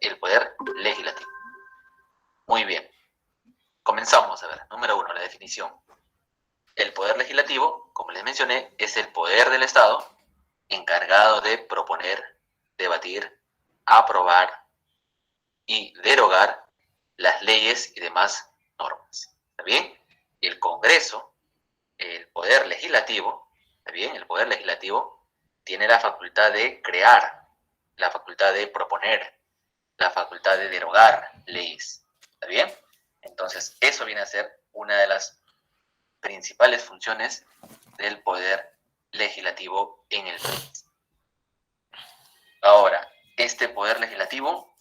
el poder legislativo. Muy bien. Comenzamos a ver. Número 1, la definición. El poder legislativo, como les mencioné, es el poder del Estado encargado de proponer, debatir, aprobar y derogar las leyes y demás normas. ¿Está bien? El Congreso, el poder legislativo, ¿está bien? El poder legislativo tiene la facultad de crear, la facultad de proponer, la facultad de derogar leyes. ¿Está bien? Entonces, eso viene a ser una de las principales funciones del poder legislativo en el país. Ahora, este poder legislativo,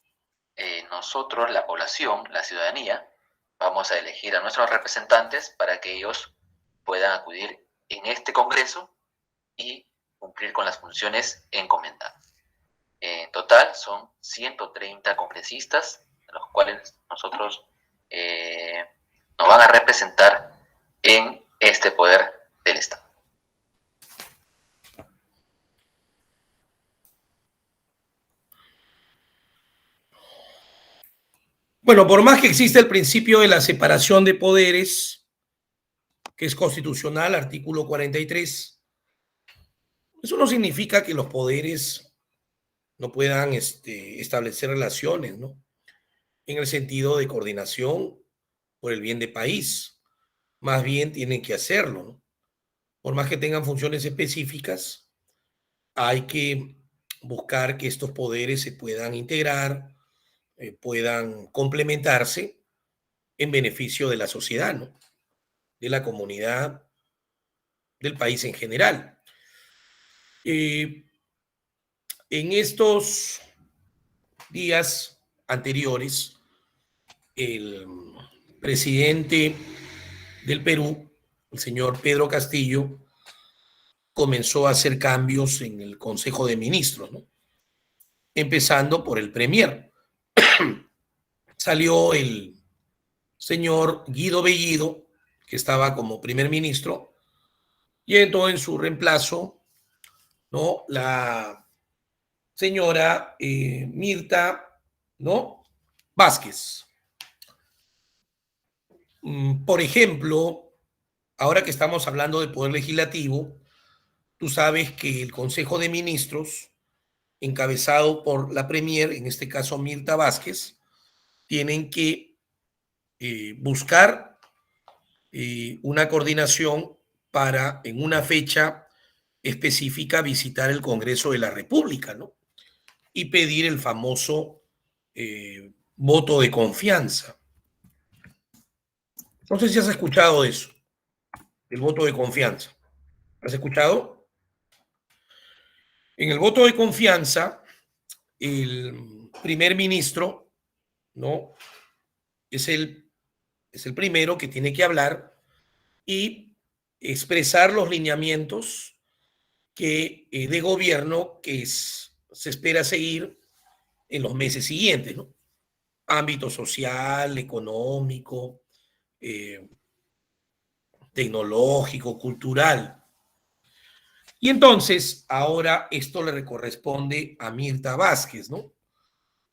nosotros, la población, la ciudadanía, vamos a elegir a nuestros representantes para que ellos puedan acudir en este Congreso y cumplir con las funciones encomendadas. En total son 130 congresistas, los cuales nosotros nos van a representar en este poder del Estado. Bueno, por más que exista el principio de la separación de poderes, que es constitucional, artículo 43, eso no significa que los poderes no puedan establecer relaciones, ¿no? En el sentido de coordinación por el bien del país. Más bien tienen que hacerlo, ¿no? Por más que tengan funciones específicas, hay que buscar que estos poderes se puedan integrar, puedan complementarse en beneficio de la sociedad, ¿no? De la comunidad, del país en general. En estos días anteriores, el presidente del Perú, el señor Pedro Castillo, comenzó a hacer cambios en el Consejo de Ministros, ¿no? Empezando por el Premier. Salió el señor Guido Bellido, que estaba como primer ministro, y entró en su reemplazo, ¿no?, la señora Mirta, ¿no?, Vázquez. Por ejemplo, ahora que estamos hablando del Poder Legislativo, tú sabes que el Consejo de Ministros, encabezado por la Premier, en este caso Mirta Vázquez, tienen que buscar una coordinación para en una fecha específica visitar el Congreso de la República, ¿no? Y pedir el famoso voto de confianza. No sé si has escuchado eso, el voto de confianza. ¿Has escuchado? En el voto de confianza, el primer ministro, ¿no?, es el primero que tiene que hablar y expresar los lineamientos de gobierno que se espera seguir en los meses siguientes, ¿no? Ámbito social, económico, tecnológico, cultural. Y entonces, ahora esto le corresponde a Mirta Vázquez, ¿no?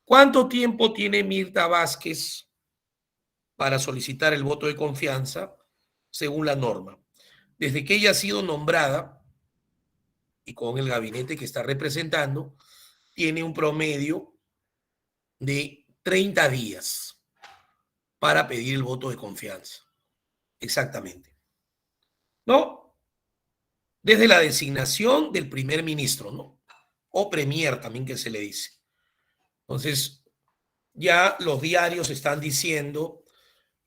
¿Cuánto tiempo tiene Mirta Vázquez para solicitar el voto de confianza según la norma? Desde que ella ha sido nombrada y con el gabinete que está representando, tiene un promedio de 30 días para pedir el voto de confianza. Exactamente. ¿No? Desde la designación del primer ministro, ¿no? O premier también, que se le dice. Entonces, ya los diarios están diciendo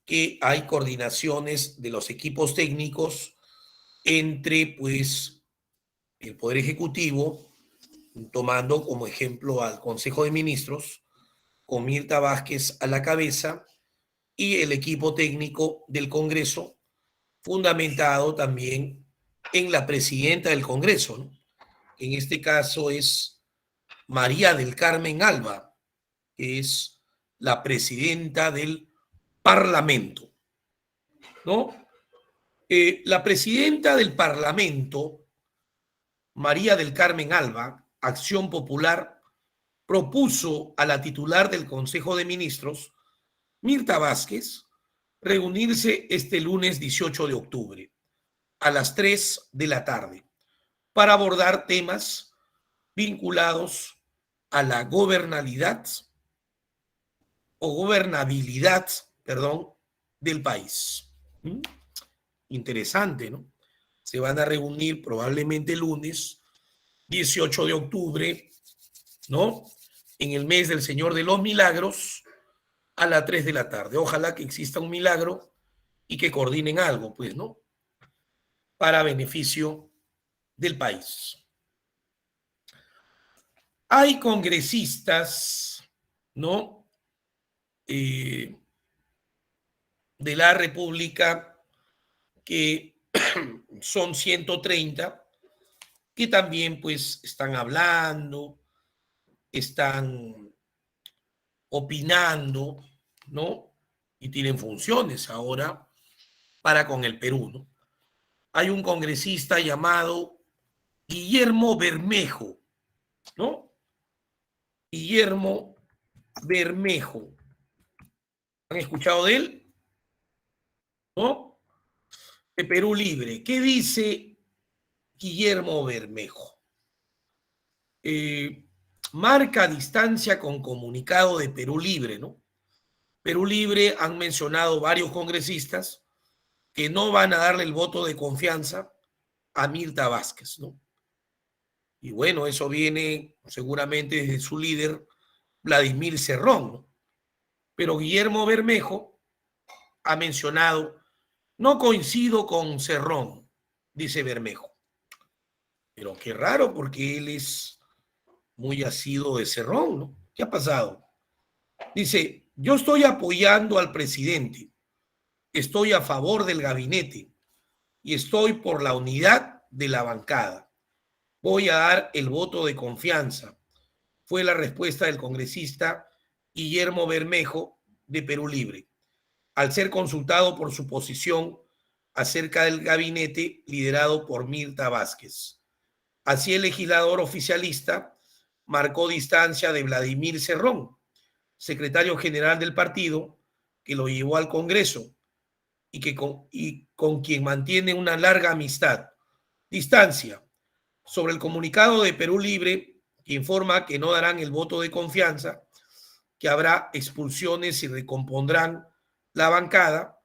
que hay coordinaciones de los equipos técnicos entre, pues, el Poder Ejecutivo, tomando como ejemplo al Consejo de Ministros, con Mirta Vázquez a la cabeza, y el equipo técnico del Congreso, fundamentado también en la presidenta del Congreso, ¿no? En este caso es María del Carmen Alba, que es la presidenta del Parlamento, ¿no? La presidenta del Parlamento, María del Carmen Alba, Acción Popular, propuso a la titular del Consejo de Ministros, Mirta Vázquez, reunirse este lunes 18 de octubre a las 3 de la tarde para abordar temas vinculados a la gobernabilidad, perdón, del país. Interesante, ¿no? Se van a reunir probablemente el lunes 18 de octubre, ¿no? En el mes del Señor de los Milagros, a las 3 de la tarde. Ojalá que exista un milagro y que coordinen algo, pues, ¿no? Para beneficio del país. Hay congresistas, ¿no? De la República que son 130, que también pues están hablando, están opinando, ¿no? Y tienen funciones ahora para con el Perú, ¿no? Hay un congresista llamado Guillermo Bermejo, ¿no? Guillermo Bermejo. ¿Han escuchado de él? ¿No? De Perú Libre. ¿Qué dice Guillermo Bermejo? Marca distancia con comunicado de Perú Libre, ¿no? Perú Libre han mencionado varios congresistas que no van a darle el voto de confianza a Mirta Vázquez, ¿no? Y bueno, eso viene seguramente desde su líder, Vladimir Cerrón, ¿no? Pero Guillermo Bermejo ha mencionado, no coincido con Cerrón, dice Bermejo. Pero qué raro, porque él es muy asiduo de Cerrón, ¿no? ¿Qué ha pasado? Dice, yo estoy apoyando al presidente, estoy a favor del gabinete y estoy por la unidad de la bancada. Voy a dar el voto de confianza, fue la respuesta del congresista Guillermo Bermejo de Perú Libre, al ser consultado por su posición acerca del gabinete liderado por Mirta Vázquez. Así el legislador oficialista marcó distancia de Vladimir Cerrón, secretario general del partido, que lo llevó al Congreso y con quien mantiene una larga amistad. Distancia. Sobre el comunicado de Perú Libre, que informa que no darán el voto de confianza, que habrá expulsiones y recompondrán la bancada,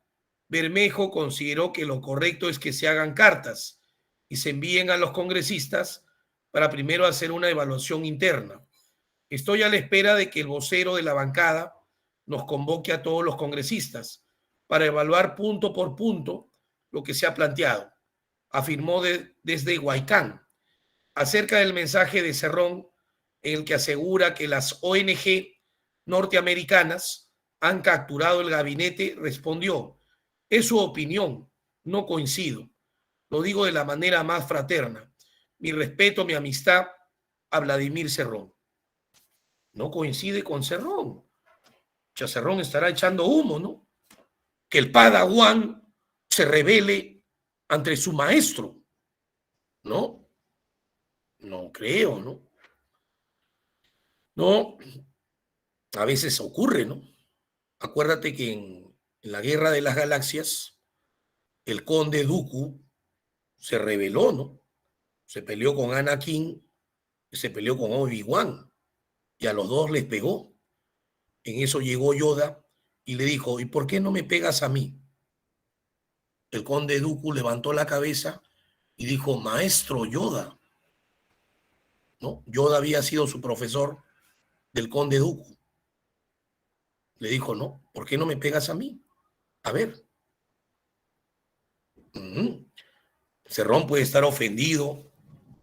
Bermejo consideró que lo correcto es que se hagan cartas y se envíen a los congresistas para primero hacer una evaluación interna. Estoy a la espera de que el vocero de la bancada nos convoque a todos los congresistas para evaluar punto por punto lo que se ha planteado, afirmó desde Huaycán, acerca del mensaje de Cerrón en el que asegura que las ONG norteamericanas han capturado el gabinete. Respondió, es su opinión, no coincido. Lo digo de la manera más fraterna. Mi respeto, mi amistad a Vladimir Cerrón. No coincide con Cerrón. Cerrón estará echando humo, ¿no? Que el Padawan se rebele ante su maestro, ¿no? No creo, ¿no? No, a veces ocurre, ¿no? Acuérdate que en la Guerra de las Galaxias, el conde Dooku se rebeló, ¿no? Se peleó con Anakin y se peleó con Obi-Wan y a los dos les pegó. En eso llegó Yoda y le dijo, ¿y por qué no me pegas a mí? El conde Dooku levantó la cabeza y dijo, maestro Yoda, ¿no? Yoda había sido su profesor del conde Dooku. Le dijo, no, ¿por qué no me pegas a mí? A ver. Cerrón puede estar ofendido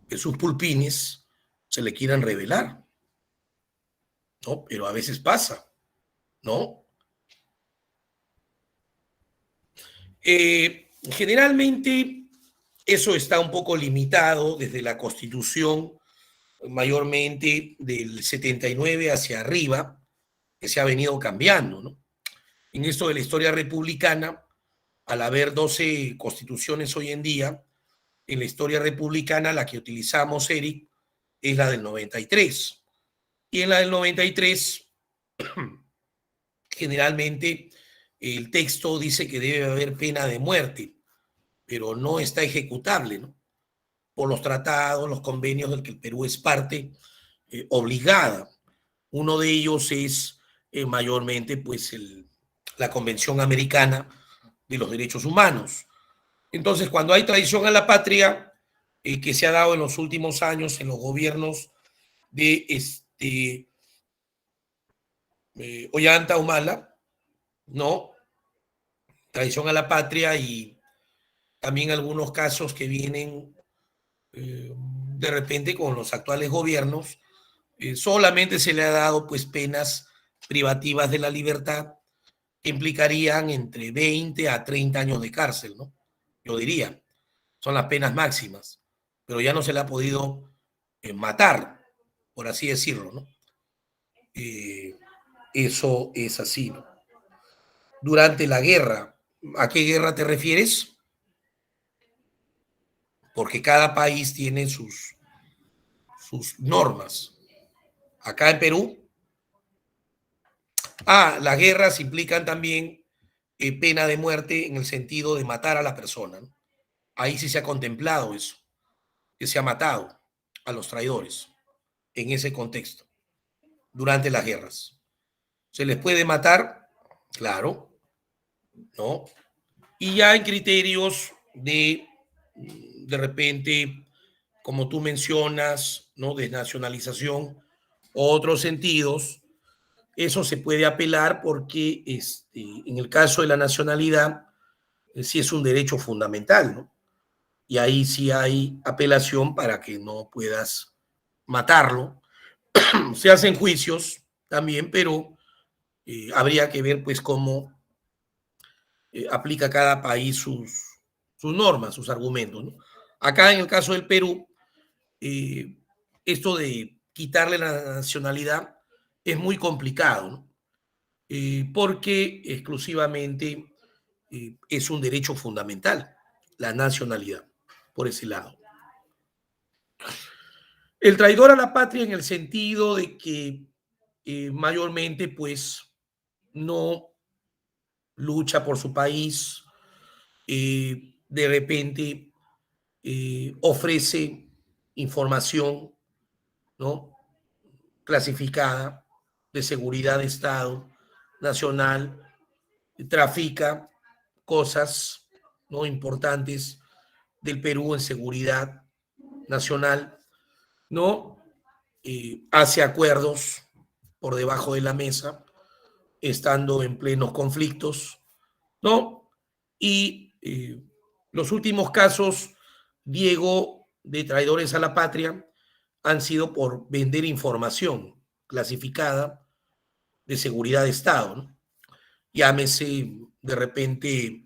que sus pulpines se le quieran revelar, ¿no? Pero a veces pasa, ¿no? Generalmente eso está un poco limitado desde la Constitución, mayormente del 79 hacia arriba, que se ha venido cambiando, ¿no? En esto de la historia republicana, al haber 12 constituciones hoy en día, en la historia republicana la que utilizamos, Eric, es la del 93. Y en la del 93, generalmente el texto dice que debe haber pena de muerte, pero no está ejecutable, ¿no? Por los tratados, los convenios del que el Perú es parte obligada. Uno de ellos es mayormente pues la Convención Americana de los Derechos Humanos. Entonces, cuando hay traición a la patria, que se ha dado en los últimos años en los gobiernos de Ollanta Humala, ¿no? Traición a la patria y también algunos casos que vienen de repente con los actuales gobiernos, solamente se le ha dado pues penas privativas de la libertad que implicarían entre 20 a 30 años de cárcel, ¿no? Yo diría, son las penas máximas, pero ya no se le ha podido matar, por así decirlo, ¿no? Eh, Eso es así, ¿no? Durante la guerra, ¿a qué guerra te refieres? Porque cada país tiene sus normas. Acá en Perú, las guerras implican también pena de muerte en el sentido de matar a la persona, ¿no? Ahí sí se ha contemplado eso, que se ha matado a los traidores en ese contexto, durante las guerras. ¿Se les puede matar? Claro, ¿no? Y ya en criterios de repente, como tú mencionas, ¿no? Desnacionalización, otros sentidos, eso se puede apelar porque en el caso de la nacionalidad, sí es un derecho fundamental, ¿no? Y ahí sí hay apelación para que no puedas matarlo. Se hacen juicios también, pero habría que ver pues cómo aplica cada país sus normas, sus argumentos, ¿no? Acá en el caso del Perú, eh, esto de quitarle la nacionalidad es muy complicado, ¿no? Porque exclusivamente es un derecho fundamental, la nacionalidad, por ese lado. El traidor a la patria en el sentido de que mayormente pues no lucha por su país, de repente ofrece información, ¿no? Clasificada de seguridad de Estado nacional, trafica cosas, ¿no? Importantes del Perú en seguridad nacional, ¿no? Hace acuerdos por debajo de la mesa, estando en plenos conflictos, ¿no? Y los últimos casos, Diego, de traidores a la patria, han sido por vender información clasificada de seguridad de Estado, ¿no? Llámese de repente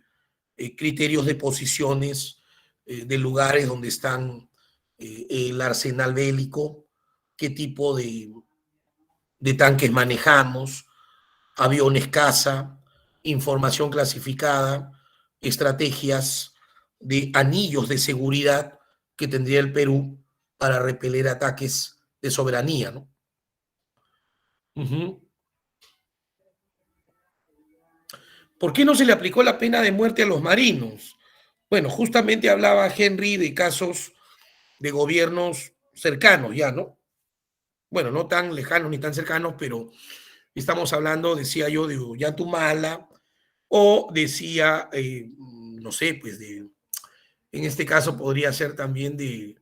criterios de posiciones de lugares donde están el arsenal bélico, qué tipo de tanques manejamos, aviones caza, información clasificada, estrategias de anillos de seguridad que tendría el Perú para repeler ataques de soberanía, ¿no? ¿Por qué no se le aplicó la pena de muerte a los marinos? Bueno, justamente hablaba Henry de casos de gobiernos cercanos ya, ¿no? Bueno, no tan lejanos ni tan cercanos, pero estamos hablando, decía yo, de Ollantumala, o decía, no sé, pues en este caso podría ser también de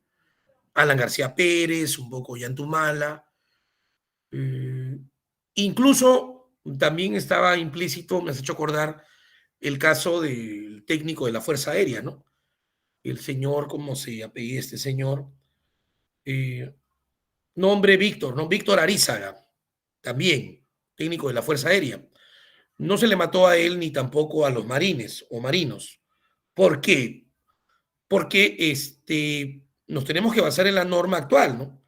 Alan García Pérez, un poco Ollantumala. Incluso también estaba implícito, me has hecho acordar, el caso del técnico de la Fuerza Aérea, ¿no? El señor, ¿cómo se apellida este señor? Eh, Nombre Víctor, ¿no? Víctor Arízaga, también técnico de la Fuerza Aérea. No se le mató a él ni tampoco a los marines o marinos. ¿Por qué? Porque nos tenemos que basar en la norma actual, ¿no?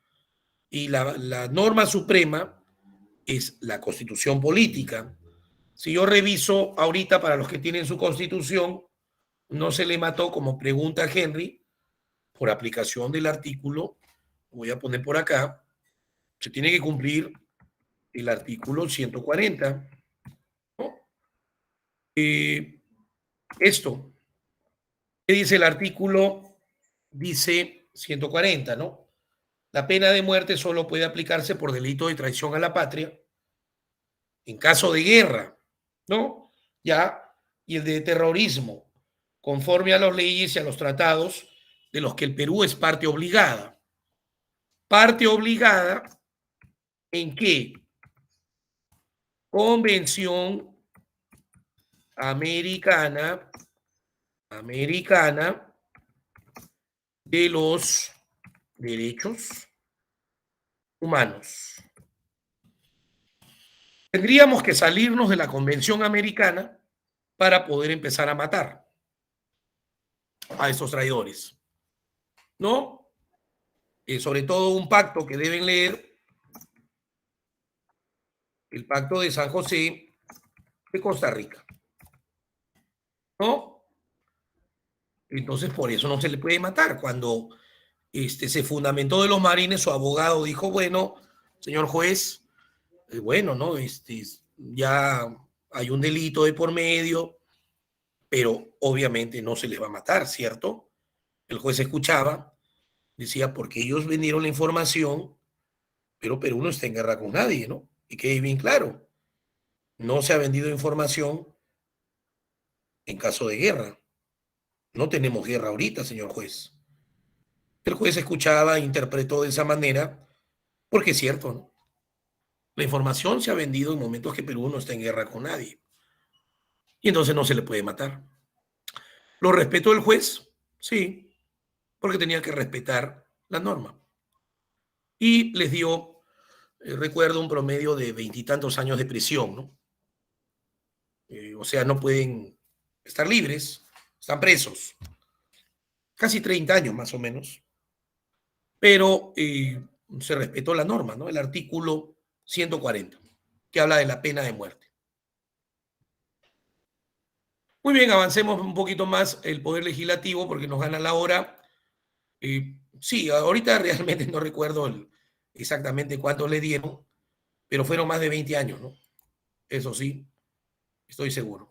Y la norma suprema es la constitución política. Si yo reviso ahorita para los que tienen su constitución, no se le mató, como pregunta Henry, por aplicación del artículo, voy a poner por acá, Se tiene que cumplir el artículo 140, ¿no? Esto, ¿qué dice el artículo? Dice 140, ¿no? La pena de muerte solo puede aplicarse por delito de traición a la patria en caso de guerra, ¿no? Ya, y el de terrorismo, conforme a las leyes y a los tratados de los que el Perú es parte obligada. Parte obligada en qué? Convención americana de los derechos humanos. Tendríamos que salirnos de la Convención Americana para poder empezar a matar a estos traidores, ¿no? Sobre todo un pacto que deben leer, el Pacto de San José de Costa Rica, ¿no? Entonces, por eso no se le puede matar. Cuando se fundamentó de los marines, su abogado dijo, bueno, señor juez, bueno, ¿no? Ya hay un delito de por medio, pero obviamente no se les va a matar, ¿cierto? El juez escuchaba, decía, porque ellos vendieron la información, pero Perú no está en guerra con nadie, ¿no? Y quede bien claro, no se ha vendido información en caso de guerra. No tenemos guerra ahorita, señor juez. El juez escuchaba e interpretó de esa manera, porque es cierto, ¿no? La información se ha vendido en momentos que Perú no está en guerra con nadie. Y entonces no se le puede matar. ¿Lo respetó el juez? Sí, porque tenía que respetar la norma. Y les dio, recuerdo, un promedio de 20 y tantos años de prisión, ¿no? O sea, no pueden estar libres, están presos. Casi 30 años más o menos. Pero se respetó la norma, ¿no? El artículo 140, que habla de la pena de muerte. Muy bien, avancemos un poquito más el Poder Legislativo porque nos gana la hora. Sí, ahorita realmente no recuerdo exactamente cuánto le dieron, pero fueron más de 20 años, ¿no? Eso sí, estoy seguro.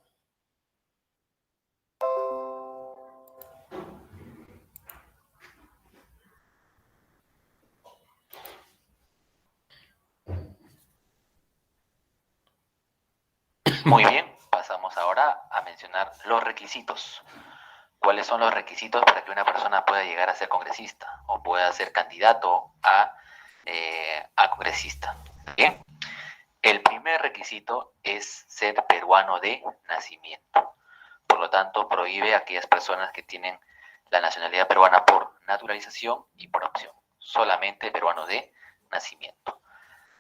Muy bien, pasamos ahora a mencionar los requisitos. ¿Cuáles son los requisitos para que una persona pueda llegar a ser congresista o pueda ser candidato a congresista? Bien, el primer requisito es ser peruano de nacimiento. Por lo tanto, prohíbe a aquellas personas que tienen la nacionalidad peruana por naturalización y por opción. Solamente peruano de nacimiento.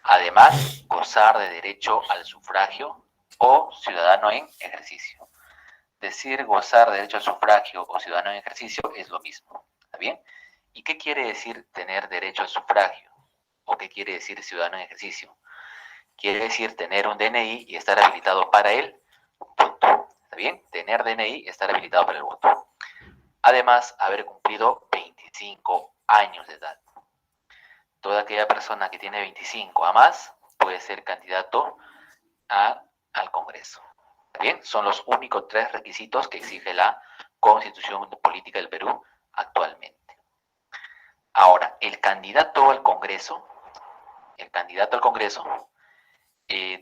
Además, gozar de derecho al sufragio o ciudadano en ejercicio. Decir gozar de derecho al sufragio o ciudadano en ejercicio es lo mismo, ¿está bien? ¿Y qué quiere decir tener derecho al sufragio? ¿O qué quiere decir ciudadano en ejercicio? Quiere decir tener un DNI y estar habilitado para el voto, ¿está bien? Tener DNI y estar habilitado para el voto. Además, haber cumplido 25 años de edad. Toda aquella persona que tiene 25 a más puede ser candidato al Congreso. Bien, son los únicos 3 requisitos que exige la Constitución Política del Perú actualmente. Ahora, el candidato al Congreso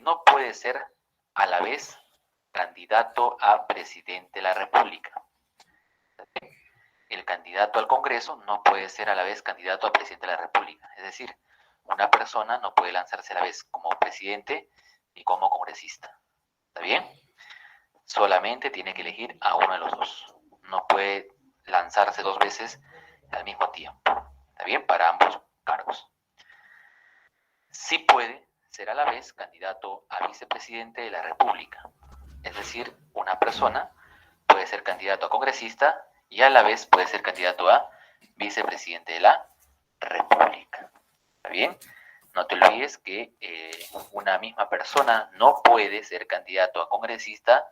no puede ser a la vez candidato a presidente de la República. El candidato al Congreso no puede ser a la vez candidato a presidente de la República. Es decir, una persona no puede lanzarse a la vez como presidente ni como congresista. ¿Está bien? Solamente tiene que elegir a uno de los dos. No puede lanzarse 2 veces al mismo tiempo. ¿Está bien? Para ambos cargos. Sí puede ser a la vez candidato a vicepresidente de la República. Es decir, una persona puede ser candidato a congresista y a la vez puede ser candidato a vicepresidente de la República. ¿Está bien? No te olvides que una misma persona no puede ser candidato a congresista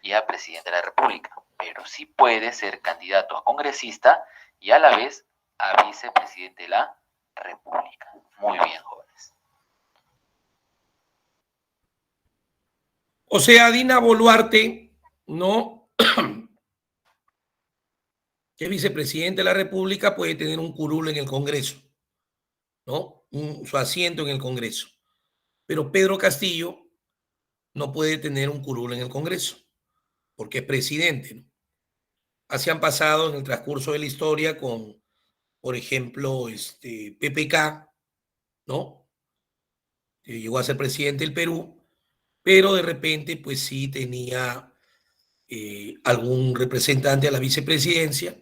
y a presidente de la República, pero sí puede ser candidato a congresista y a la vez a vicepresidente de la República. Muy bien, jóvenes. O sea, Dina Boluarte, ¿no? Que es vicepresidente de la República, puede tener un curul en el Congreso, ¿no? Su asiento en el Congreso. Pero Pedro Castillo no puede tener un curul en el Congreso, porque es presidente, ¿no? Así han pasado en el transcurso de la historia con, por ejemplo, PPK, ¿no? Que llegó a ser presidente del Perú, pero de repente, pues sí tenía algún representante a la vicepresidencia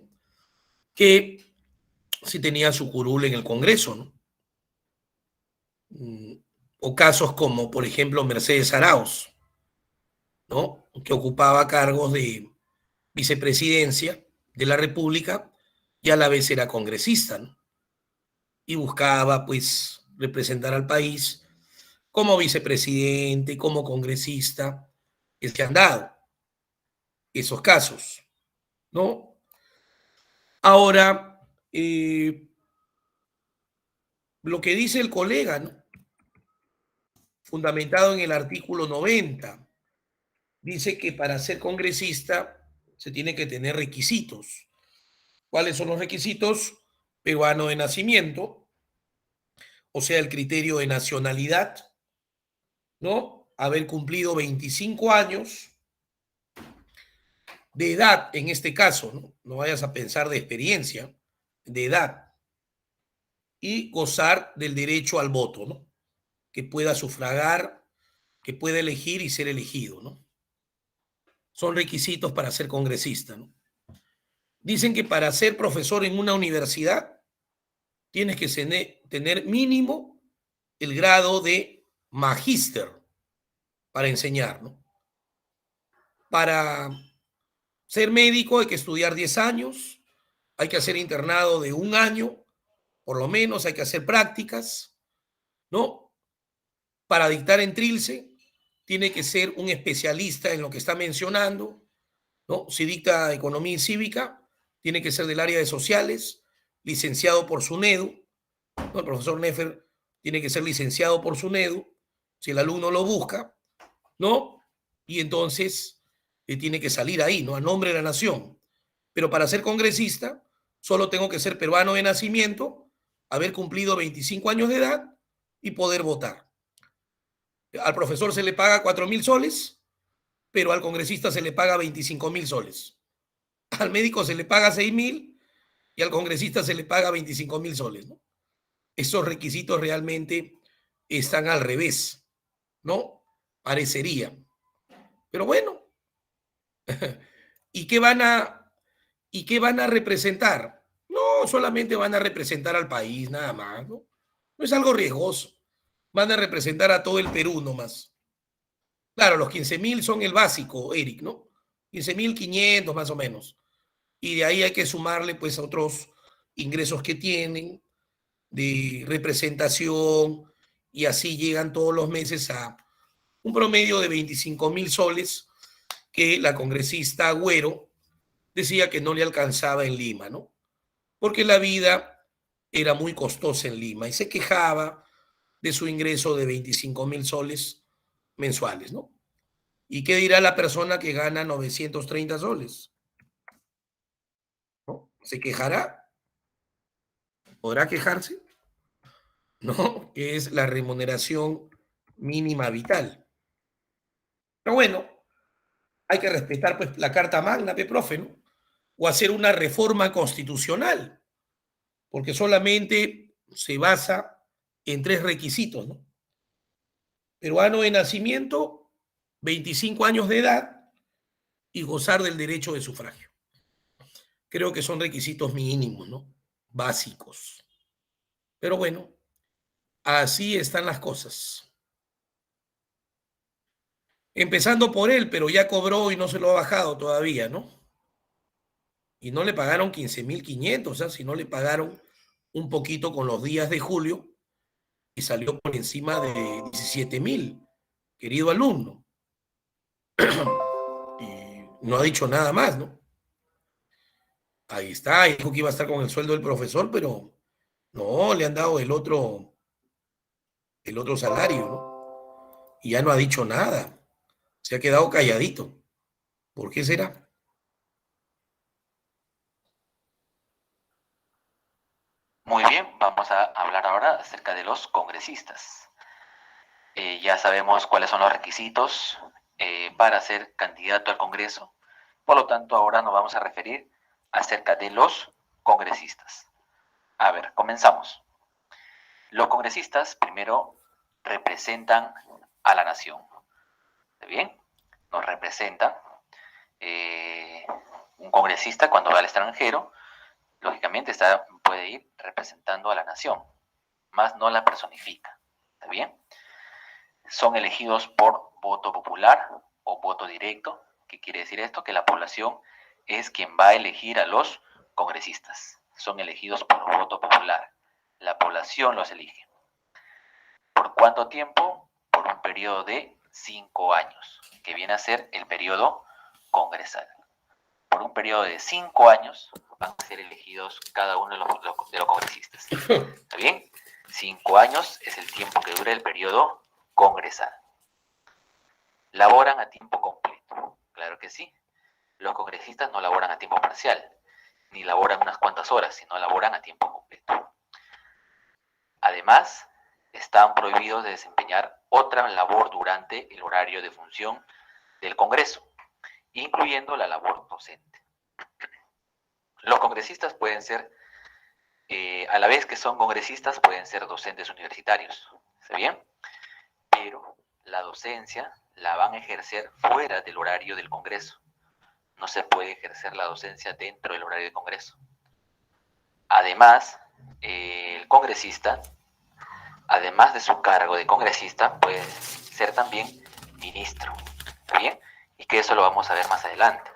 que sí tenía su curul en el Congreso, ¿no? O casos como, por ejemplo, Mercedes Arauz, ¿no? Que ocupaba cargos de vicepresidencia de la República y a la vez era congresista, ¿no? Y buscaba, pues, representar al país como vicepresidente, como congresista, que se han dado esos casos, ¿no? Ahora, lo que dice el colega, ¿no? Fundamentado en el artículo 90, dice que para ser congresista se tiene que tener requisitos. ¿Cuáles son los requisitos? Peruano de nacimiento, o sea, el criterio de nacionalidad, ¿no? Haber cumplido 25 años de edad, en este caso, ¿no? No vayas a pensar de experiencia, de edad, y gozar del derecho al voto, ¿no? Que pueda sufragar, que pueda elegir y ser elegido, ¿no? Son requisitos para ser congresista, ¿no? Dicen que para ser profesor en una universidad tienes que tener mínimo el grado de magíster para enseñar, ¿no? Para ser médico hay que estudiar 10 años, hay que hacer internado de 1 año, por lo menos hay que hacer prácticas, ¿no? Para dictar en Trilce tiene que ser un especialista en lo que está mencionando, ¿no? Si dicta economía y cívica, tiene que ser del área de sociales, licenciado por SUNEDU, ¿no? El profesor Nefer tiene que ser licenciado por SUNEDU, si el alumno lo busca, ¿no? Y entonces tiene que salir ahí, ¿no? A nombre de la nación. Pero para ser congresista, solo tengo que ser peruano de nacimiento, haber cumplido 25 años de edad y poder votar. Al profesor se le paga 4.000 soles, pero al congresista se le paga 25.000 soles. Al médico se le paga 6.000 y al congresista se le paga 25.000 soles, ¿no? Esos requisitos realmente están al revés, ¿no? Parecería. Pero bueno, ¿y qué van a representar? No, solamente van a representar al país, nada más, ¿no? No es algo riesgoso. Van a representar a todo el Perú nomás. Claro, los 15.000 son el básico, Eric, ¿no? 15.500 más o menos. Y de ahí hay que sumarle pues otros ingresos que tienen de representación y así llegan todos los meses a un promedio de 25.000 soles que la congresista Agüero decía que no le alcanzaba en Lima, ¿no? Porque la vida era muy costosa en Lima y se quejaba de su ingreso de 25.000 soles mensuales, ¿no? ¿Y qué dirá la persona que gana 930 soles? ¿No? ¿Se quejará? ¿Podrá quejarse? ¿No? Que es la remuneración mínima vital. Pero bueno, hay que respetar pues la Carta Magna, profe, ¿no? O hacer una reforma constitucional, porque solamente se basa en 3 requisitos, ¿no? Peruano de nacimiento, 25 años de edad y gozar del derecho de sufragio. Creo que son requisitos mínimos, ¿no? Básicos. Pero bueno, así están las cosas. Empezando por él, pero ya cobró y no se lo ha bajado todavía, ¿no? Y no le pagaron 15.500, o sea, si no le pagaron un poquito con los días de julio y salió por encima de 17.000, querido alumno. Y no ha dicho nada más, ¿no? Ahí está, dijo que iba a estar con el sueldo del profesor, pero no, le han dado el otro salario, ¿no? Y ya no ha dicho nada. Se ha quedado calladito. ¿Por qué será? Muy bien, vamos a hablar ahora acerca de los congresistas. Ya sabemos cuáles son los requisitos para ser candidato al Congreso. Por lo tanto, ahora nos vamos a referir acerca de los congresistas. A ver, comenzamos. Los congresistas primero representan a la nación. ¿Está bien? Nos representa un congresista cuando va al extranjero, lógicamente puede ir representando a la nación, más no la personifica. ¿Está bien? Son elegidos por voto popular o voto directo. ¿Qué quiere decir esto? Que la población es quien va a elegir a los congresistas. Son elegidos por voto popular. La población los elige. ¿Por cuánto tiempo? Por un periodo de 5 años, que viene a ser el periodo congresal. Por un periodo de 5 años van a ser elegidos cada uno de los congresistas. ¿Está bien? 5 años es el tiempo que dura el periodo congresal. ¿Laboran a tiempo completo? Claro que sí. Los congresistas no laboran a tiempo parcial, ni laboran unas cuantas horas, sino laboran a tiempo completo. Además, están prohibidos de desempeñar otra labor durante el horario de función del Congreso, incluyendo la labor docente. Los congresistas pueden ser, a la vez que son congresistas, pueden ser docentes universitarios. ¿Está bien? Pero la docencia la van a ejercer fuera del horario del Congreso. No se puede ejercer la docencia dentro del horario del Congreso. Además, el congresista, además de su cargo de congresista, puede ser también ministro. ¿Está bien? Y que eso lo vamos a ver más adelante.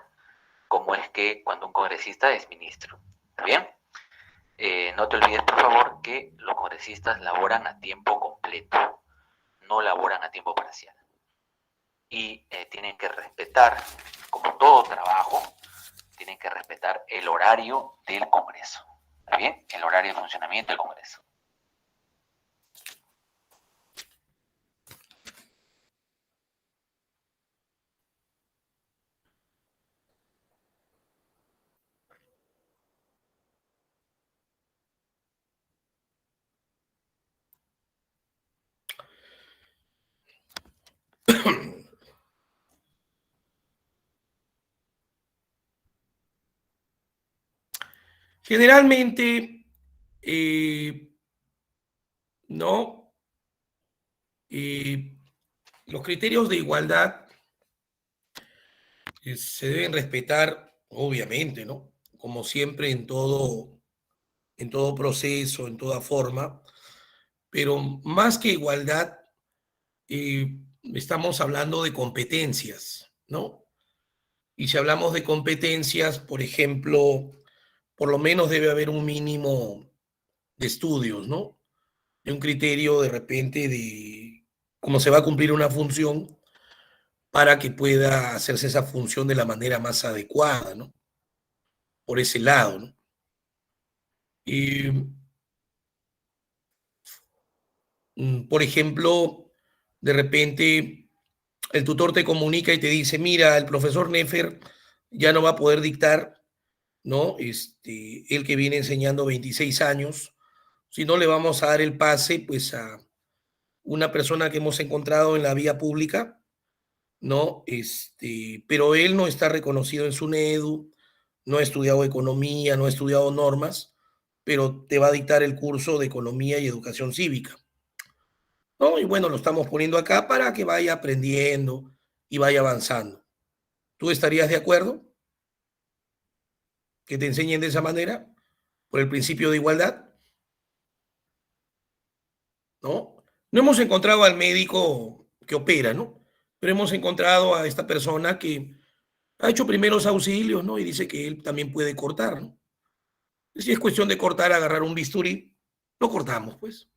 Cómo es que cuando un congresista es ministro. ¿Está bien? No te olvides, por favor, que los congresistas laboran a tiempo completo. No laboran a tiempo parcial. Y tienen que respetar, como todo trabajo, tienen que respetar el horario del Congreso. ¿Está bien? El horario de funcionamiento del Congreso. Generalmente, no, los criterios de igualdad se deben respetar, obviamente, ¿no? Como siempre en todo proceso, en toda forma, pero más que igualdad, estamos hablando de competencias, ¿no? Y si hablamos de competencias, por ejemplo, por lo menos debe haber un mínimo de estudios, ¿no? De un criterio de repente de cómo se va a cumplir una función para que pueda hacerse esa función de la manera más adecuada, ¿no? Por ese lado, ¿no? Y, por ejemplo, de repente el tutor te comunica y te dice, mira, el profesor Nefer ya no va a poder dictar, ¿no? Él que viene enseñando 26 años, si no le vamos a dar el pase, pues a una persona que hemos encontrado en la vía pública, ¿no? Pero él no está reconocido en SUNEDU, no ha estudiado economía, no ha estudiado normas, pero te va a dictar el curso de economía y educación cívica, ¿no? Y bueno, lo estamos poniendo acá para que vaya aprendiendo y vaya avanzando. ¿Tú estarías de acuerdo que te enseñen de esa manera por el principio de igualdad? ¿No? No hemos encontrado al médico que opera, ¿no? Pero hemos encontrado a esta persona que ha hecho primeros auxilios, ¿no? Y dice que él también puede cortar, ¿no? Si es cuestión de cortar, agarrar un bisturí, lo cortamos, pues.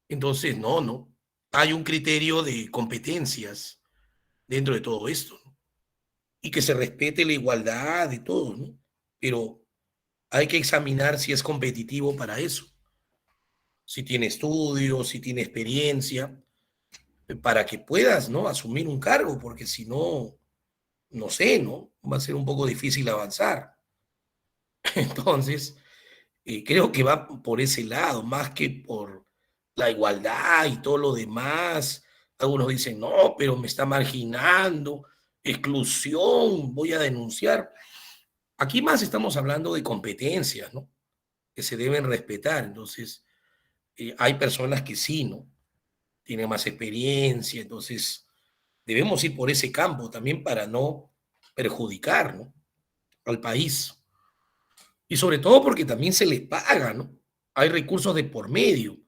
Entonces, no. Hay un criterio de competencias dentro de todo esto, ¿no? Y que se respete la igualdad de todos, ¿no? Pero hay que examinar si es competitivo para eso, si tiene estudios, si tiene experiencia. para que puedas, ¿no?, asumir un cargo, porque si no, no sé, ¿no? Va a ser un poco difícil avanzar. Entonces, creo que va por ese lado, más que por la igualdad y todo lo demás. Algunos dicen, no, pero me está marginando, exclusión, voy a denunciar. Aquí más estamos hablando de competencias, ¿no?, que se deben respetar. Entonces, hay personas que sí, ¿no?, tienen más experiencia, entonces debemos ir por ese campo también para no perjudicar, ¿no?, al país. Y sobre todo porque también se les paga, ¿no? Hay recursos de por medio.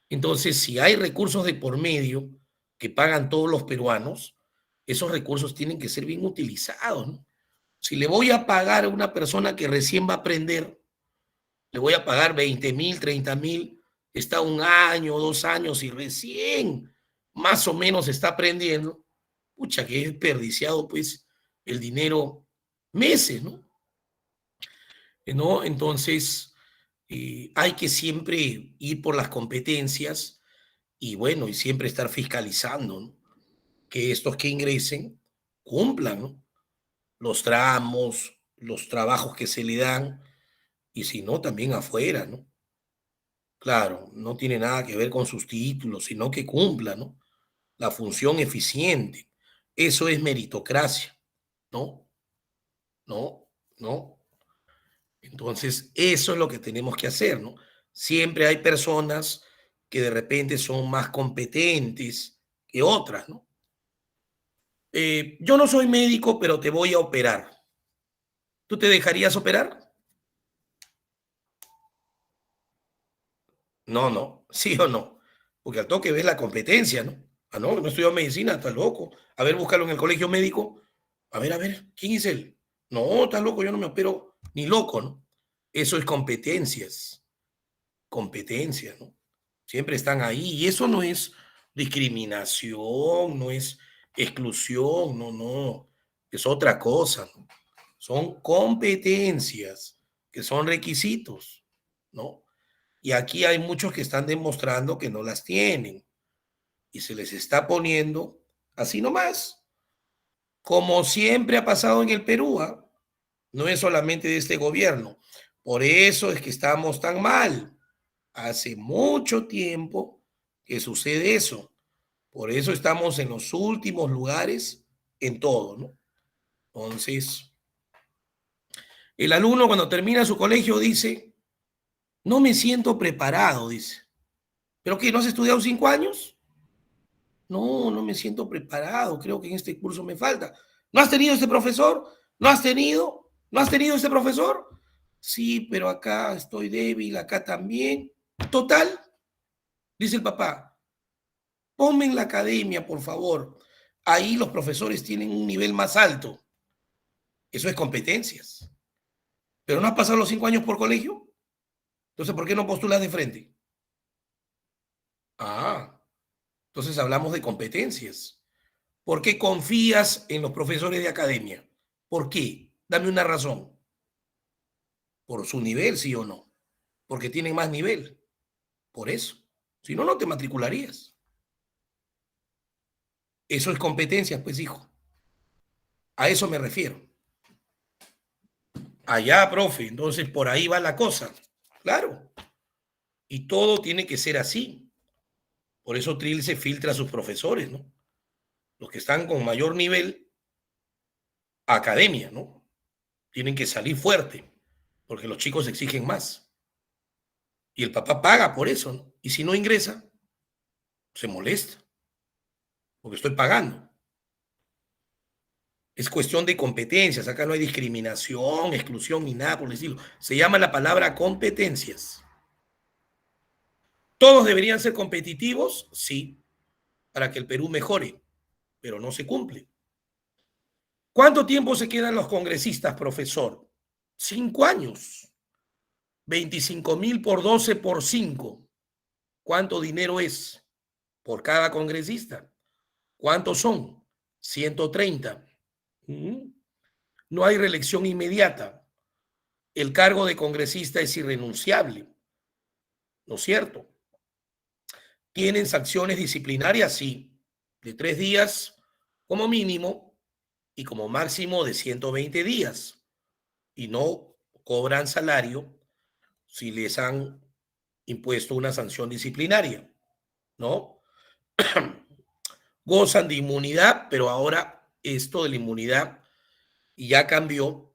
Entonces, si hay recursos de por medio que pagan todos los peruanos, esos recursos tienen que ser bien utilizados, ¿no? Si le voy a pagar a una persona que recién va a aprender, le voy a pagar 20.000, 30.000, está 1 año, 2 años y recién más o menos está aprendiendo, pucha, que he desperdiciado pues el dinero meses, ¿no? ¿No? Entonces, hay que siempre ir por las competencias y bueno, y siempre estar fiscalizando, ¿no?, que estos que ingresen cumplan, ¿no?, los tramos, los trabajos que se le dan, y si no, también afuera, ¿no? Claro, no tiene nada que ver con sus títulos, sino que cumpla, ¿no?, la función eficiente. Eso es meritocracia, ¿no? No, no. Entonces, eso es lo que tenemos que hacer, ¿no? Siempre hay personas que de repente son más competentes que otras, ¿no? Yo no soy médico, pero te voy a operar. ¿Tú te dejarías operar? No, no, sí o no. Porque al toque ves la competencia, ¿no? Ah, no, no estudió medicina, está loco. A ver, búscalo en el colegio médico. A ver, ¿quién es él? No, está loco, yo no me opero ni loco, ¿no? Eso es competencias, competencias, ¿no? Siempre están ahí y eso no es discriminación, no es exclusión, no, no, es otra cosa, ¿no? Son competencias que son requisitos, ¿no? Y aquí hay muchos que están demostrando que no las tienen y se les está poniendo así nomás, como siempre ha pasado en el Perú, ¿ah? No es solamente de este gobierno. Por eso es que estamos tan mal. Hace mucho tiempo que sucede eso. Por eso estamos en los últimos lugares en todo, ¿no? Entonces, el alumno cuando termina su colegio dice, no me siento preparado, dice. ¿Pero qué? ¿No has estudiado 5 años? No, no me siento preparado. Creo que en este curso me falta. ¿No has tenido este profesor? ¿No has tenido? ¿No has tenido este profesor? Sí, pero acá estoy débil, acá también. Total, dice el papá, ponme en la academia, por favor. Ahí los profesores tienen un nivel más alto. Eso es competencias. ¿Pero no has pasado los 5 años por colegio? Entonces, ¿por qué no postulas de frente? Ah, entonces hablamos de competencias. ¿Por qué confías en los profesores de academia? ¿Por qué? Dame una razón. ¿Por su nivel, sí o no? Porque tienen más nivel. Por eso. Si no, no te matricularías. Eso es competencia, pues, hijo. A eso me refiero. Allá, profe. Entonces, por ahí va la cosa. Claro. Y todo tiene que ser así. Por eso Trill se filtra a sus profesores, ¿no? Los que están con mayor nivel, academia, ¿no? Tienen que salir fuerte, porque los chicos exigen más. Y el papá paga por eso, ¿no? Y si no ingresa, se molesta, porque estoy pagando. Es cuestión de competencias. Acá no hay discriminación, exclusión ni nada por el estilo. Se llama la palabra competencias. ¿Todos deberían ser competitivos? Sí, para que el Perú mejore, pero no se cumple. ¿Cuánto tiempo se quedan los congresistas, profesor? 5 años. 25.000 por 12 por 5. ¿Cuánto dinero es por cada congresista? ¿Cuántos son? 130. No hay reelección inmediata. El cargo de congresista es irrenunciable, ¿no es cierto? ¿Tienen sanciones disciplinarias? Sí. de 3 días como mínimo y como máximo de 120 días. Y no cobran salario si les han impuesto una sanción disciplinaria, ¿no? Gozan de inmunidad, pero ahora esto de la inmunidad ya cambió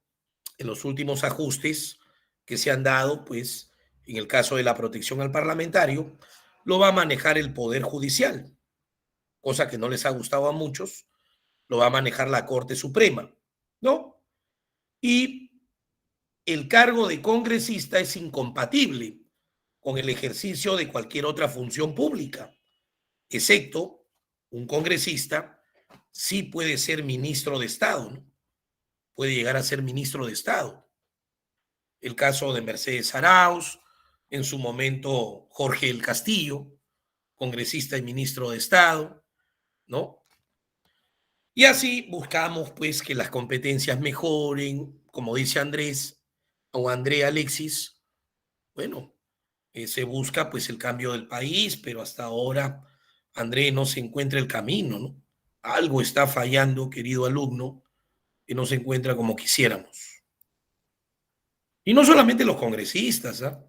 en los últimos ajustes que se han dado, pues en el caso de la protección al parlamentario, lo va a manejar el Poder Judicial, cosa que no les ha gustado a muchos, lo va a manejar la Corte Suprema, ¿no? Y el cargo de congresista es incompatible con el ejercicio de cualquier otra función pública, excepto un congresista sí puede ser ministro de Estado, ¿no? Puede llegar a ser ministro de Estado. El caso de Mercedes Arauz, en su momento Jorge del Castillo, congresista y ministro de Estado, ¿no? Y así buscamos pues que las competencias mejoren, como dice Andrés o Andrea Alexis, bueno, se busca pues el cambio del país, pero hasta ahora André no se encuentra el camino, ¿no? Algo está fallando, querido alumno, que no se encuentra como quisiéramos. Y no solamente los congresistas, ¿ah?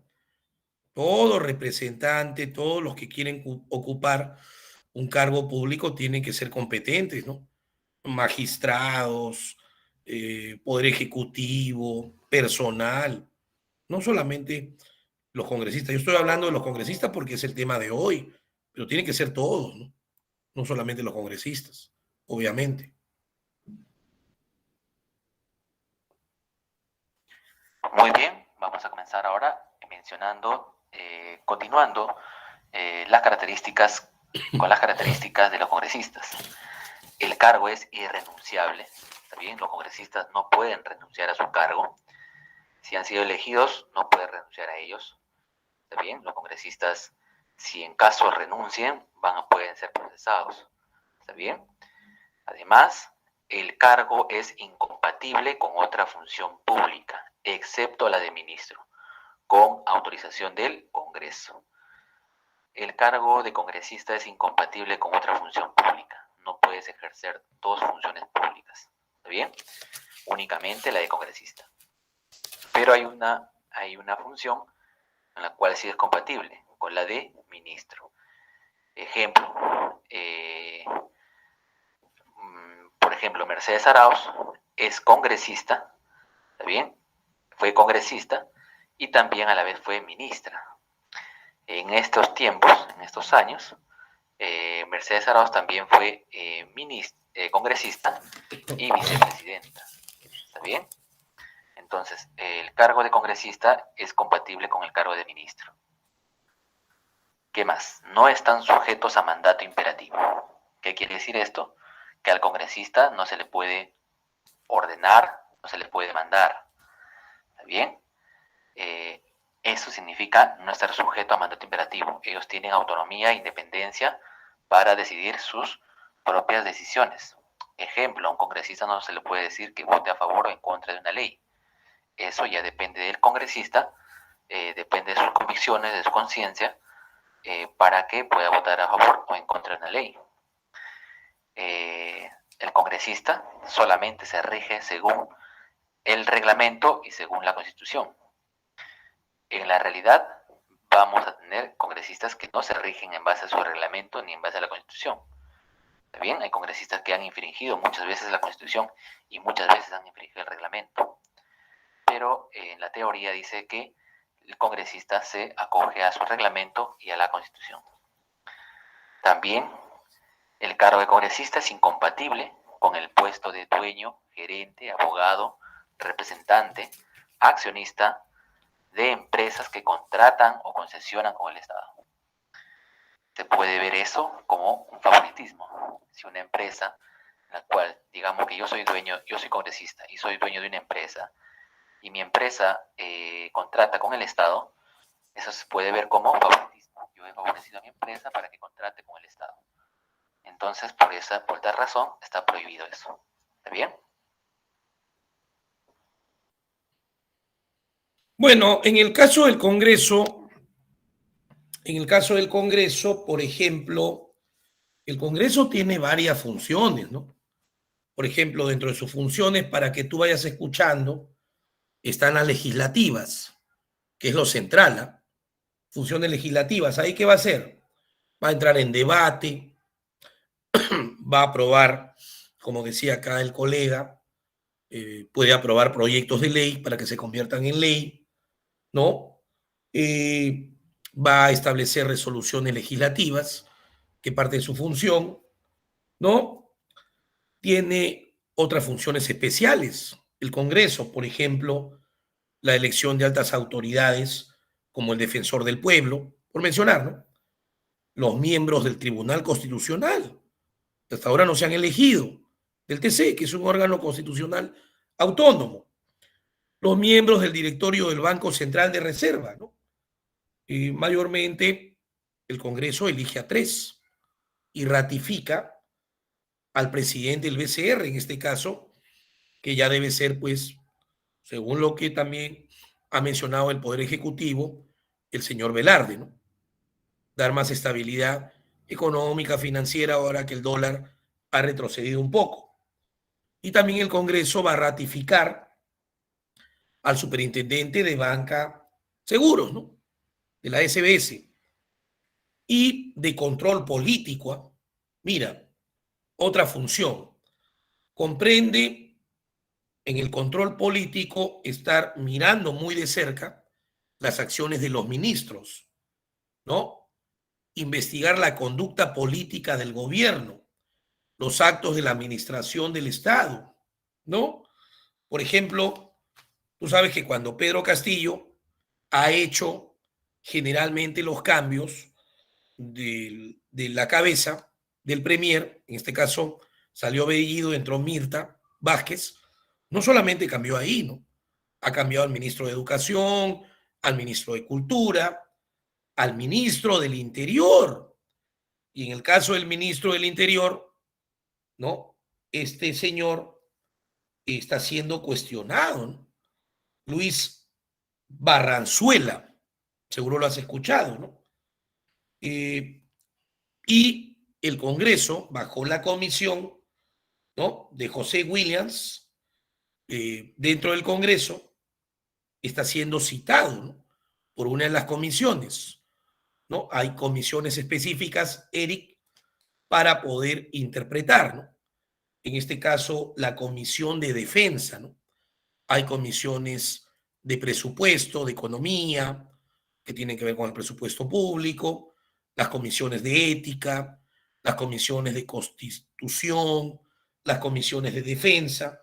Todo representante, todos los que quieren ocupar un cargo público tienen que ser competentes, ¿no? Magistrados, poder ejecutivo, personal, no solamente los congresistas. Yo estoy hablando de los congresistas porque es el tema de hoy, pero tienen que ser todos, ¿no? No solamente los congresistas, obviamente. Muy bien, vamos a comenzar ahora mencionando, continuando las características, con las características de los congresistas. El cargo es irrenunciable, ¿está bien? Los congresistas no pueden renunciar a su cargo. Si han sido elegidos, no pueden renunciar a ellos, ¿está bien? Los congresistas, si en caso renuncien, pueden ser procesados, ¿está bien? Además, el cargo es incompatible con otra función pública, excepto la de ministro, con autorización del Congreso. El cargo de congresista es incompatible con otra función pública. No puedes ejercer dos funciones públicas, ¿está bien? Únicamente la de congresista. Pero hay una función en la cual sí es compatible, con la de ministro. Ejemplo, por ejemplo, Mercedes Arauz es congresista, ¿está bien? Fue congresista y también a la vez fue ministra. En estos tiempos, en estos años, Mercedes Arauz también fue congresista y vicepresidenta, ¿está bien? Entonces, el cargo de congresista es compatible con el cargo de ministro. ¿Qué más? No están sujetos a mandato imperativo. ¿Qué quiere decir esto? Que al congresista no se le puede ordenar, no se le puede mandar. ¿Está bien? Eso significa no estar sujeto a mandato imperativo. Ellos tienen autonomía e independencia para decidir sus propias decisiones. Ejemplo, a un congresista no se le puede decir que vote a favor o en contra de una ley. Eso ya depende del congresista, depende de sus convicciones, de su conciencia, para que pueda votar a favor o en contra de una ley. El congresista solamente se rige según el reglamento y según la Constitución. En la realidad, vamos a tener congresistas que no se rigen en base a su reglamento ni en base a la Constitución. ¿Está bien? Hay congresistas que han infringido muchas veces la Constitución y muchas veces han infringido el reglamento. Pero en la teoría dice que el congresista se acoge a su reglamento y a la Constitución. También el cargo de congresista es incompatible con el puesto de dueño, gerente, abogado, representante, accionista de empresas que contratan o concesionan con el Estado. Se puede ver eso como un favoritismo. Si una empresa, en la cual digamos que yo soy congresista y soy dueño de una empresa, y mi empresa contrata con el Estado, eso se puede ver como favoritismo. Yo he favorecido a mi empresa para que contrate con el Estado. Entonces, por tal razón, está prohibido eso. ¿Está bien? Bueno, en el caso del Congreso, por ejemplo, El Congreso tiene varias funciones, ¿no? Por ejemplo, dentro de sus funciones, para que tú vayas escuchando, están las legislativas, que es lo central, ¿ah? Funciones legislativas. ¿Ahí qué va a hacer? Va a entrar en debate, va a aprobar, como decía acá el colega, puede aprobar proyectos de ley para que se conviertan en ley, ¿no? Eh, Va a establecer resoluciones legislativas, que parte de su función, ¿no? Tiene otras funciones especiales. El Congreso, por ejemplo, la elección de altas autoridades como el defensor del pueblo, por mencionar, ¿no? Los miembros del Tribunal Constitucional, que hasta ahora no se han elegido, del TC, que es un órgano constitucional autónomo, los miembros del directorio del Banco Central de Reserva, ¿no? Y mayormente el Congreso elige a 3 y ratifica al presidente del BCR, en este caso, que ya debe ser, pues, según lo que también ha mencionado el Poder Ejecutivo, el señor Velarde, ¿no? Dar más estabilidad económica, financiera, ahora que el dólar ha retrocedido un poco. Y también el Congreso va a ratificar al superintendente de banca seguros, ¿no? De la SBS. Y de control político. Mira, otra función. Comprende en el control político estar mirando muy de cerca las acciones de los ministros, ¿no? Investigar la conducta política del gobierno, los actos de la administración del Estado, ¿no? Por ejemplo, tú sabes que cuando Pedro Castillo ha hecho generalmente los cambios de la cabeza del premier, en este caso salió Bellido, entró Mirta Vázquez, no solamente cambió ahí, ¿no? Ha cambiado al ministro de Educación, al ministro de Cultura, al ministro del Interior. Y en el caso del ministro del Interior, ¿no? Este señor está siendo cuestionado, ¿no? Luis Barranzuela, seguro lo has escuchado, ¿no? Y el Congreso, bajo la comisión, ¿no? De José Williams, dentro del Congreso, está siendo citado, ¿no? Por una de las comisiones, ¿no? Hay comisiones específicas, Eric, para poder interpretar, ¿no? En este caso, la comisión de defensa, ¿no? Hay comisiones de presupuesto, de economía, que tienen que ver con el presupuesto público, las comisiones de ética, las comisiones de constitución, las comisiones de defensa,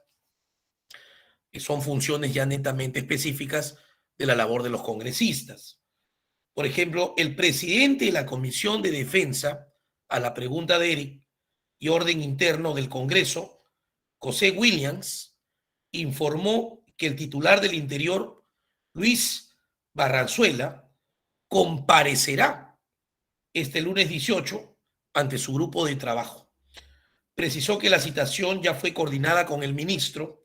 que son funciones ya netamente específicas de la labor de los congresistas. Por ejemplo, el presidente de la Comisión de Defensa, a la pregunta de Eric y orden interno del Congreso, José Williams, informó que el titular del Interior, Luis Barranzuela, comparecerá este lunes 18 ante su grupo de trabajo. Precisó que la citación ya fue coordinada con el ministro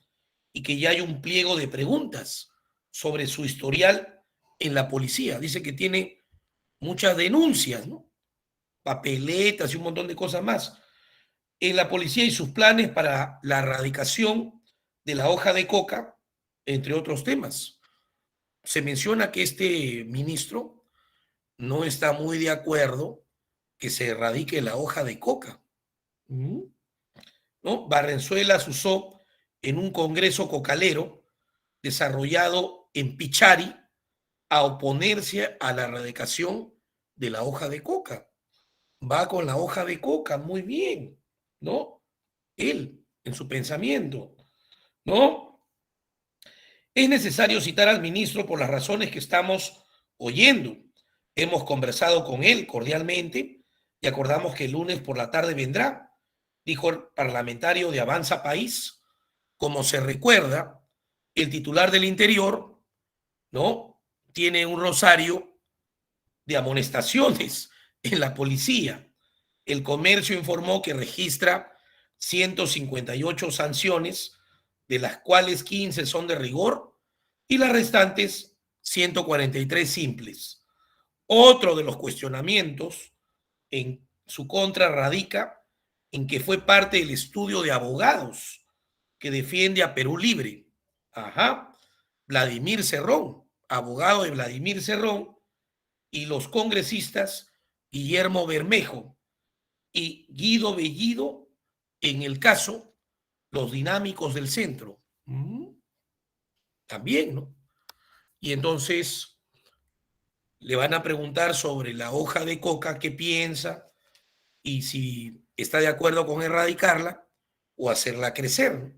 y que ya hay un pliego de preguntas sobre su historial en la policía. Dice que tiene muchas denuncias, ¿no? Papeletas y un montón de cosas más en la policía y sus planes para la erradicación de la hoja de coca, entre otros temas. Se menciona que este ministro no está muy de acuerdo que se erradique la hoja de coca, ¿no? Barrenzuela se usó en un congreso cocalero desarrollado en Pichari a oponerse a la erradicación de la hoja de coca. Va con la hoja de coca, muy bien, ¿no? Él, en su pensamiento, ¿no? Es necesario citar al ministro por las razones que estamos oyendo. Hemos conversado con él cordialmente y acordamos que el lunes por la tarde vendrá, dijo el parlamentario de Avanza País. Como se recuerda, el titular del Interior, ¿no? Tiene un rosario de amonestaciones en la policía. El comercio informó que registra 158 sanciones, de las cuales 15 son de rigor y las restantes 143 simples. Otro de los cuestionamientos en su contra radica en que fue parte del estudio de abogados que defiende a Perú Libre. Ajá. Vladimir Cerrón, abogado de Vladimir Cerrón, y los congresistas Guillermo Bermejo y Guido Bellido en el caso Los Dinámicos del Centro. También, ¿no? Y entonces le van a preguntar sobre la hoja de coca, qué piensa y si está de acuerdo con erradicarla o hacerla crecer.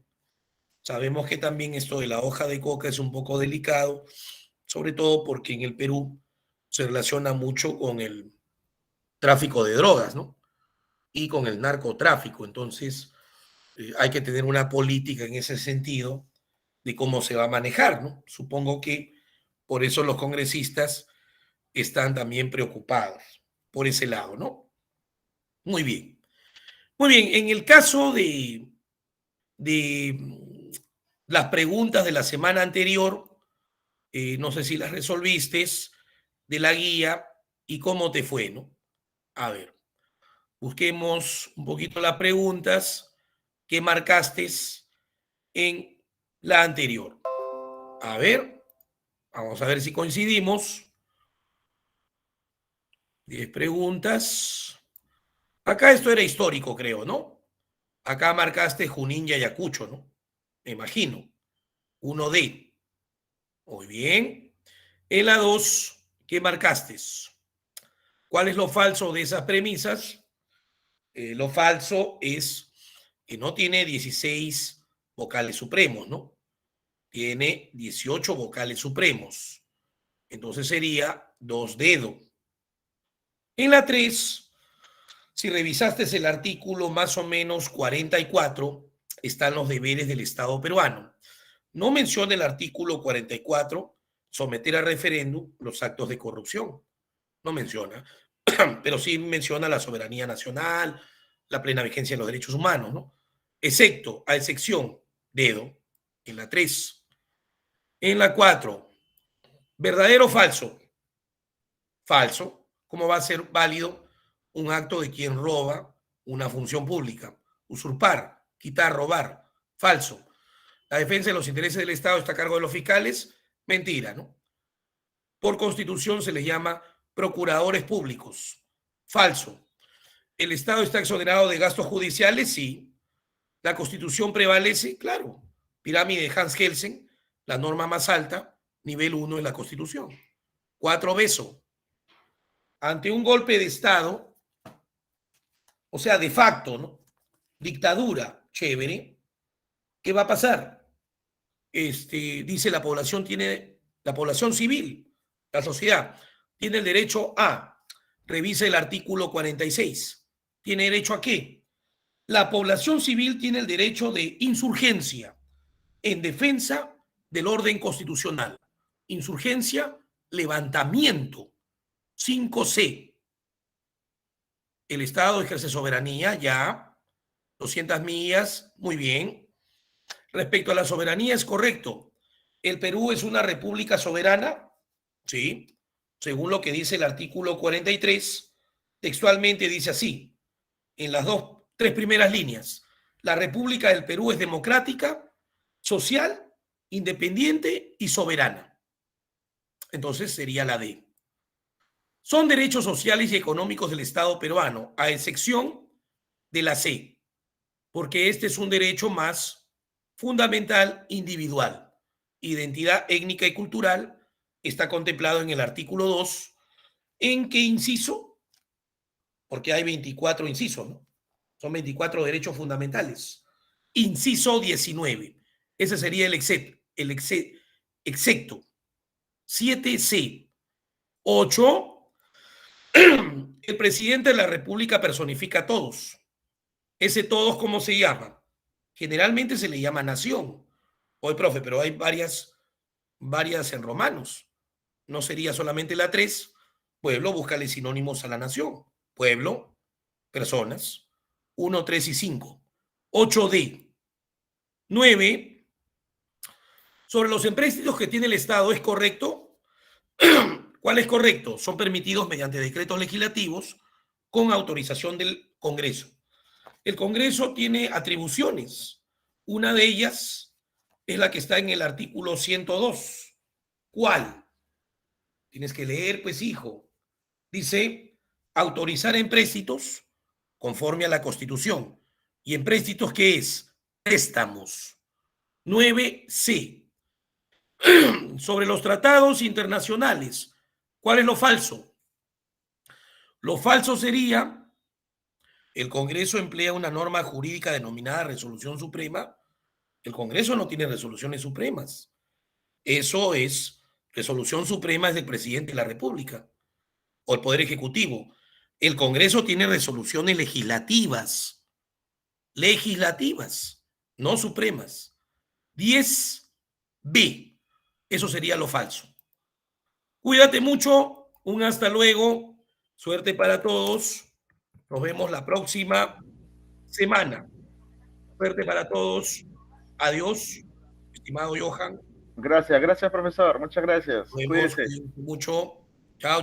Sabemos que también esto de la hoja de coca es un poco delicado, sobre todo porque en el Perú se relaciona mucho con el tráfico de drogas, ¿no? Y con el narcotráfico. Entonces, hay que tener una política en ese sentido de cómo se va a manejar, ¿no? Supongo que por eso los congresistas están también preocupados por ese lado, ¿no? Muy bien. Muy bien, en el caso de las preguntas de la semana anterior, no sé si las resolviste, de la guía y cómo te fue, ¿no? A ver, busquemos un poquito las preguntas que marcaste en la anterior. A ver, vamos a ver si coincidimos. 10 preguntas. Acá esto era histórico, creo, ¿no? Acá marcaste Junín y Ayacucho, ¿no? Me imagino. 1D. Muy bien. En la 2, ¿qué marcaste? ¿Cuál es lo falso de esas premisas? Lo falso es que no tiene 16 vocales supremos, ¿no? Tiene 18 vocales supremos. Entonces sería 2 dedo. En la 3, si revisaste el artículo más o menos 44, están los deberes del Estado peruano. No menciona el artículo 44, someter a referéndum los actos de corrupción. No menciona, pero sí menciona la soberanía nacional, la plena vigencia de los derechos humanos, ¿no? Excepto, a excepción, dedo, en la 3. En la 4, verdadero o falso. Falso. ¿Cómo va a ser válido un acto de quien roba una función pública? Usurpar, quitar, robar. Falso. La defensa de los intereses del Estado está a cargo de los fiscales. Mentira, ¿no? Por constitución se les llama procuradores públicos. Falso. ¿El Estado está exonerado de gastos judiciales? Sí. ¿La constitución prevalece? Claro. Pirámide de Hans Kelsen, la norma más alta, nivel 1 en la constitución. 4, beso. Ante un golpe de Estado, o sea, de facto, ¿no? Dictadura, chévere. ¿Qué va a pasar? Dice la población civil, la sociedad, tiene el derecho a, revisa el artículo 46. ¿Tiene derecho a qué? La población civil tiene el derecho de insurgencia en defensa del orden constitucional. Insurgencia, levantamiento. 5C. El Estado ejerce soberanía, ya. 200 millas, muy bien. Respecto a la soberanía, es correcto. ¿El Perú es una república soberana? Sí. Según lo que dice el artículo 43, textualmente dice así, en las 3 primeras líneas. La República del Perú es democrática, social, independiente y soberana. Entonces sería la D. Son derechos sociales y económicos del Estado peruano, a excepción de la C, porque este es un derecho más fundamental individual. Identidad étnica y cultural está contemplado en el artículo 2. ¿En qué inciso? Porque hay 24 incisos, ¿no? Son 24 derechos fundamentales. Inciso 19. Ese sería el excepto. 7C. 8. El presidente de la República personifica a todos. Ese todos, ¿cómo se llama? Generalmente se le llama nación. Hoy, profe, pero hay varias en romanos. No sería solamente la 3. Pueblo, búscale sinónimos a la nación. Pueblo, personas. 1, 3 y 5. 8D. 9. Sobre los empréstitos que tiene el Estado, ¿es correcto? ¿Cuál es correcto? Son permitidos mediante decretos legislativos con autorización del Congreso. El Congreso tiene atribuciones. Una de ellas es la que está en el artículo 102. ¿Cuál? Tienes que leer, pues, hijo. Dice, autorizar empréstitos conforme a la Constitución. ¿Y empréstitos qué es? Préstamos. 9C. Sobre los tratados internacionales. ¿Cuál es lo falso? Lo falso sería, el Congreso emplea una norma jurídica denominada resolución suprema. El Congreso no tiene resoluciones supremas. Eso es, resolución suprema es del presidente de la República o el Poder Ejecutivo. El Congreso tiene resoluciones legislativas, no supremas. 10B, eso sería lo falso. Cuídate mucho, un hasta luego, suerte para todos. Nos vemos la próxima semana. Suerte para todos. Adiós, estimado Johan. Gracias, profesor. Muchas gracias. Nos vemos Cuídese. mucho. Chao.